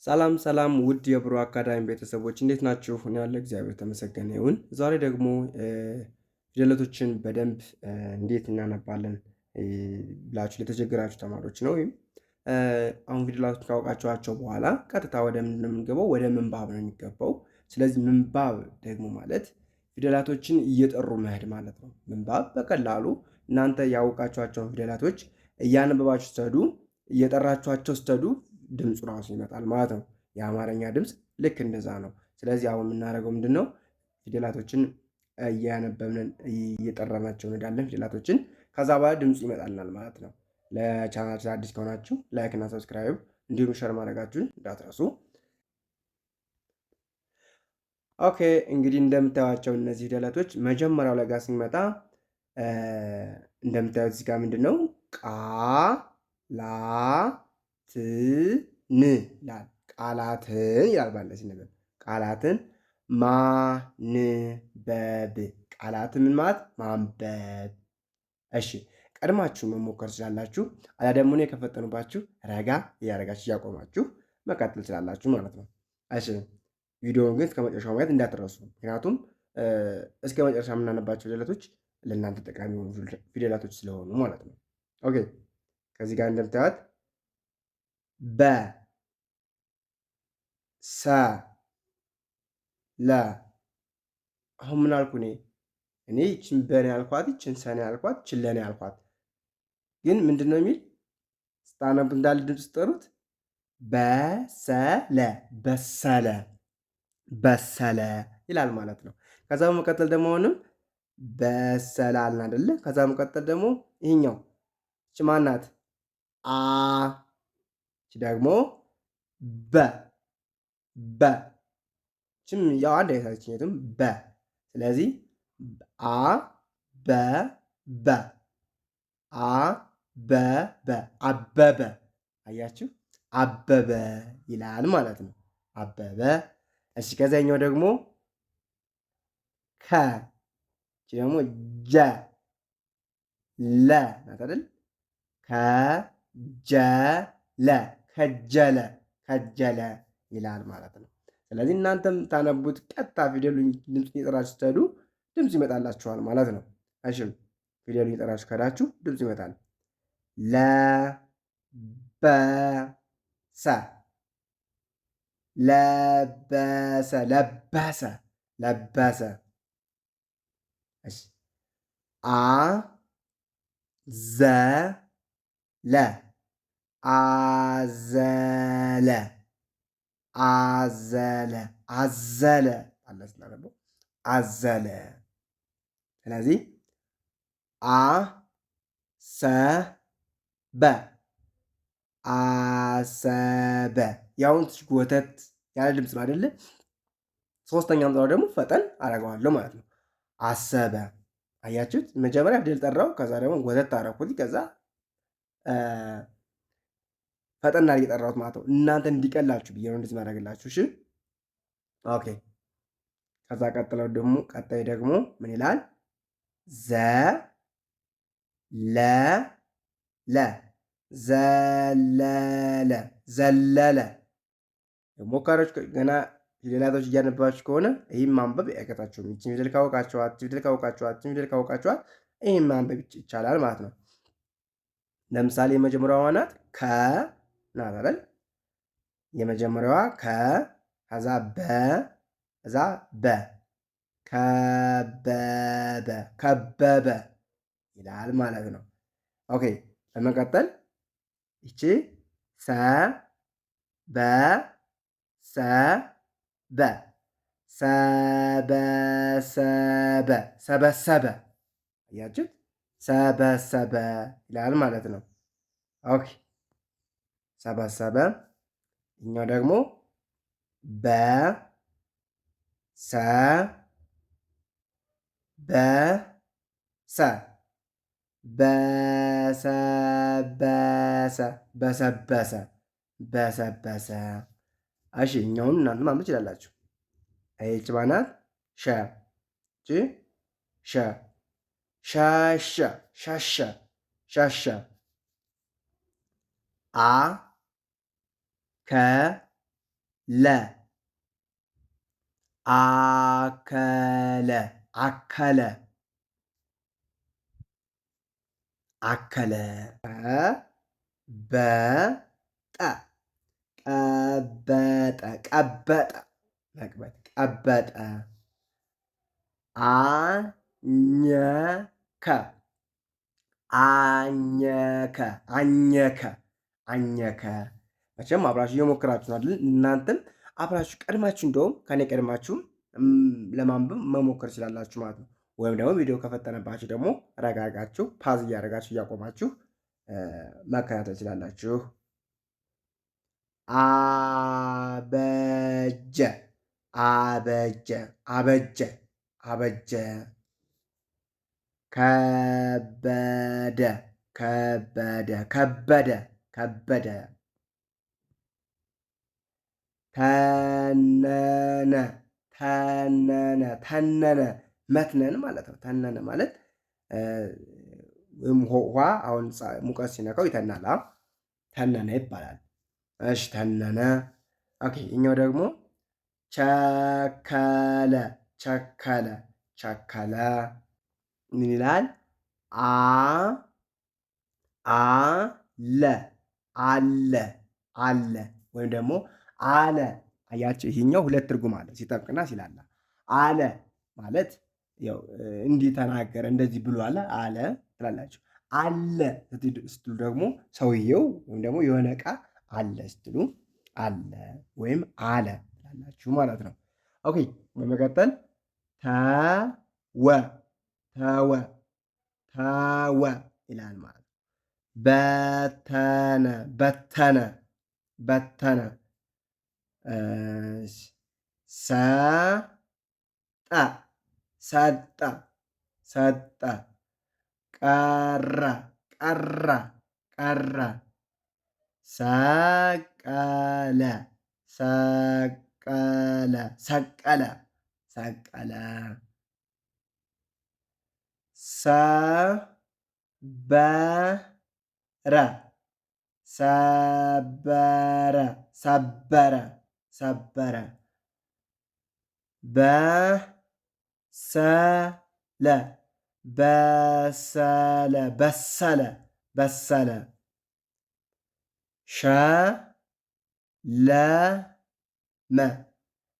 ሰላም ሰላም ውድ የብሩ አካዳሚ ቤተሰቦች እንዴት ናችሁ? እኔ ያለው እግዚአብሔር የተመሰገነ ይሁን። ዛሬ ደግሞ ፊደላቶችን በደንብ እንዴት እናነባለን ብላችሁ ለተቸገራችሁ ተማሪዎች ነው። ወይም አሁን ፊደላቶች ካወቃችኋቸው በኋላ ቀጥታ ወደ ምንድን ነው የምንገባው? ወደ ምንባብ ነው የሚገባው። ስለዚህ ምንባብ ደግሞ ማለት ፊደላቶችን እየጠሩ መሄድ ማለት ነው። ምንባብ በቀላሉ እናንተ ያወቃችኋቸውን ፊደላቶች እያነበባችሁ ስትሄዱ፣ እየጠራችኋቸው ስትሄዱ ድምፁ ራሱ ይመጣል ማለት ነው። የአማርኛ ድምፅ ልክ እንደዛ ነው። ስለዚህ አሁን የምናደርገው ምንድን ነው? ፊደላቶችን እያነበብን እየጠራናቸው እንሄዳለን ፊደላቶችን። ከዛ በኋላ ድምፁ ይመጣልናል ማለት ነው። ለቻናላችን አዲስ ከሆናችሁ ላይክ እና ሰብስክራይብ እንዲሁም ሸር ማድረጋችሁን እንዳትረሱ። ኦኬ እንግዲህ እንደምታዩቸው እነዚህ ፊደላቶች መጀመሪያው ላይ ጋር ስንመጣ እንደምታዩት እዚህ ጋር ምንድን ነው ቃ ላ ትን ይላል። ቃላትን ይላል። ባለ ሲነበብ ቃላትን ማንበብ። ቃላትን ምን ማለት ማንበብ። እሺ ቀድማችሁ መሞከር ትችላላችሁ። አሊያ ደግሞ እኔ ከፈጠኑባችሁ ረጋ እያደረጋችሁ እያቆማችሁ መቀጠል ትችላላችሁ ማለት ነው። እሺ ቪዲዮውን ግን እስከ መጨረሻው ማየት እንዳትረሱ። ምክንያቱም እስከ መጨረሻ የምናነባቸው ፊደላቶች ለእናንተ ጠቃሚ የሆኑ ፊደላቶች ስለሆኑ ማለት ነው። ኦኬ ከዚህ ጋር እንደምታዩት በ ሰ ለ። አሁን ምን አልኩ? እኔ ይችን በኔ ያልኳት፣ ይችን ሰኔ ያልኳት፣ ይችን ለኔ ያልኳት። ግን ምንድን ነው የሚል ስታነቡ እንዳለ ድምፅ ስጠሩት በሰለ በሰለ በሰለ ይላል ማለት ነው። ከዛ በመቀጠል ደግሞ አሁንም በሰለ አልን አይደለ? ከዛ በመቀጠል ደግሞ ይሄኛው እቺ ማናት? አ። እቺ ደግሞ በ በ ችም ያው አንድ አይነታችሁትም በ። ስለዚህ አ በ በ አ በ በ አበበ። አያችሁ አበበ ይላል ማለት ነው። አበበ። እሺ ከዛኛው ደግሞ ከ። እቺ ደግሞ ጀ ለ ናት አይደል? ከጀለ ከጀለ ከጀለ ይላል ማለት ነው። ስለዚህ እናንተም ታነቡት ቀጥታ ፊደሉን ድምፅ እየጠራችሁ ስትሄዱ ድምፅ ይመጣላችኋል ማለት ነው። እሺ ፊደሉን እየጠራችሁ ከሄዳችሁ ድምፅ ይመጣል። ለበሰ ለበሰ ለበሰ ለበሰ። እሺ አዘለ አዘለ አዘለ አዘለ አለ ስናነበው አዘለ። ስለዚህ አሰበ አሰበ። ያውን ወተት ያለ ድምፅ ነው አይደለ? ሶስተኛም ጥራው ደግሞ ፈጠን አደርገዋለሁ ማለት ነው። አሰበ። አያችሁት? መጀመሪያ ፊደል ጠራው፣ ከዛ ደግሞ ወተት አደረኩት፣ ከዛ ፈጠን አድርጌ የጠራሁት ማለት ነው። እናንተ እንዲቀላችሁ ብዬ ነው እንደዚህ ማድረግላችሁ። እሺ ኦኬ። ከዛ ቀጣይ ደግሞ ምን ይላል? ዘለለ ዘለለ ዘለለ። ሞካሪዎች ገና ፊደላቶች እያነበባችሁ ከሆነ ይህም ማንበብ ያቀታችሁም። ይህችን ፊደል ካወቃችኋት፣ ፊደል ካወቃችኋት ይህም ማንበብ ይቻላል ማለት ነው። ለምሳሌ የመጀመሪያዋ ናት ከ ናት አይደል? የመጀመሪያዋ ከ፣ ከዛ በ፣ ከዛ በ ከበበ ከበበ ይላል ማለት ነው። ኦኬ በመቀጠል ይቺ ሰ በ ሰ በ ሰበሰበ ሰበሰበ። አያችሁት? ሰበሰበ ይላል ማለት ነው። ኦኬ ሰበሰበ። እኛው ደግሞ በ ሰ በሰ በሰበሰ በሰበሰ በሰበሰ። እሺ እኛውን እናንተ ማንበብ ትችላላችሁ። ይህች ማናት? ሸ ሸ ሸሸ ሸሸ ሸሸ። አ ከ ለ አከለ አከለ አከለ በጠ ቀበጠ ቀበጠ መቅበጥ ቀበጠ አኘከ አኘከ አኘከ አኘከ። መቼም አብራችሁ እየሞከራችሁ ነው አይደል? እናንተም አብራችሁ ቀድማችሁ እንደውም ከኔ ቀድማችሁም ለማንበብ መሞከር ትችላላችሁ ማለት ነው። ወይም ደግሞ ቪዲዮ ከፈጠነባችሁ ደግሞ ረጋጋችሁ ፓዝ እያደረጋችሁ እያቆማችሁ መከታተል ትችላላችሁ። አበጀ አበጀ አበጀ አበጀ ከበደ ከበደ ከበደ ከበደ ተነነ ተነነ ተነነ መትነን ማለት ነው። ተነነ ማለት ውሃ አሁን ሙቀት ሲነካው ይተናል። ተነነ ይባላል። እሺ ተነነ። ኦኬ እኛው ደግሞ ቸከለ ቸከለ ቸከለ ምን ይላል? አለ አለ አለ ወይም ደግሞ አለ። አያችሁ ይሄኛው ሁለት ትርጉም አለ፣ ሲጠብቅና ሲላላ። አለ ማለት ያው እንዲህ ተናገረ እንደዚህ ብሎ አለ ትላላችሁ። አለ ስትሉ ደግሞ ሰውየው ወይም ደግሞ የሆነ ዕቃ አለ ስትሉ አለ ወይም አለ ትላላችሁ ማለት ነው። ኦኬ በመቀጠል ተወ ተወ ተወ ይላል ማለት ነው። በተነ በተነ በተነ ሰጠ ሰጠ ሰጠ ቀረ ቀረ ቀረ ሰቀለ ሰቀለ ሰቀለ ሰቀለ ሰበረ ሰበረ ሰበረ ሰበረ በሰለ በሰለ በሰለ በሰለ ሸለመ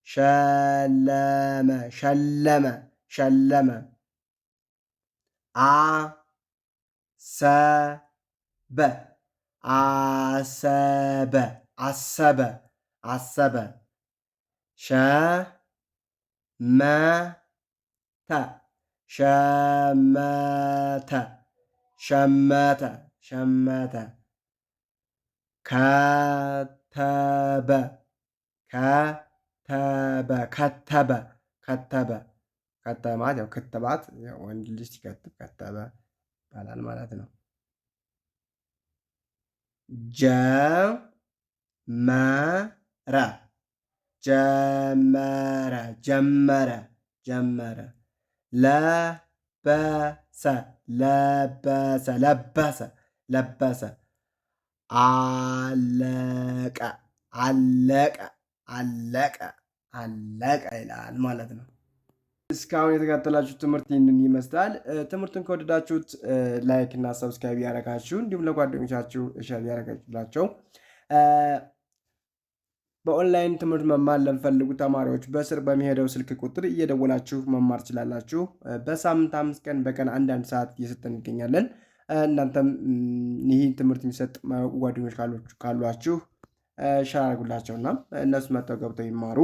ሸለመ ሸለመ ሸለመ አሰበ አሰበ አሰበ አሰበ ሸመተ ሸመተ ሸመተ ሸመተ ከተበ ከተበ ከተበ ከተበ ከተበ ማለት ያው ክትባት ወንድ ልጅ ሲከትብ ከተበ ይባላል ማለት ነው። ጀመረ ጀመረ ጀመረ ጀመረ ለበሰ ለበሰ ለበሰ ለበሰ አለቀ አለቀ አለቀ አለቀ ይላል ማለት ነው። እስካሁን የተከታተላችሁት ትምህርት ይህንን ይመስላል። ትምህርቱን ከወደዳችሁት ላይክ እና ሰብስክራይብ ያደረጋችሁ እንዲሁም ለጓደኞቻችሁ ሸር ያደረጋችሁላቸው በኦንላይን ትምህርት መማር ለምፈልጉ ተማሪዎች በስር በሚሄደው ስልክ ቁጥር እየደወላችሁ መማር ትችላላችሁ። በሳምንት 5 ቀን በቀን አንዳንድ ሰዓት እየሰጠን እንገኛለን። እናንተም ይህን ትምህርት የሚሰጥ ጓደኞች ካሏችሁ ሸር አድርጉላቸውና እነሱ መጥተው ገብተው ይማሩ።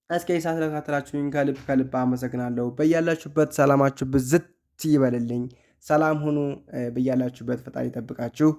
እስከ ሰዓት ስለተከታተላችሁኝ ከልብ ከልብ አመሰግናለሁ። በያላችሁበት ሰላማችሁ ብዝት ይበልልኝ። ሰላም ሁኑ። በያላችሁበት ፈጣሪ ይጠብቃችሁ።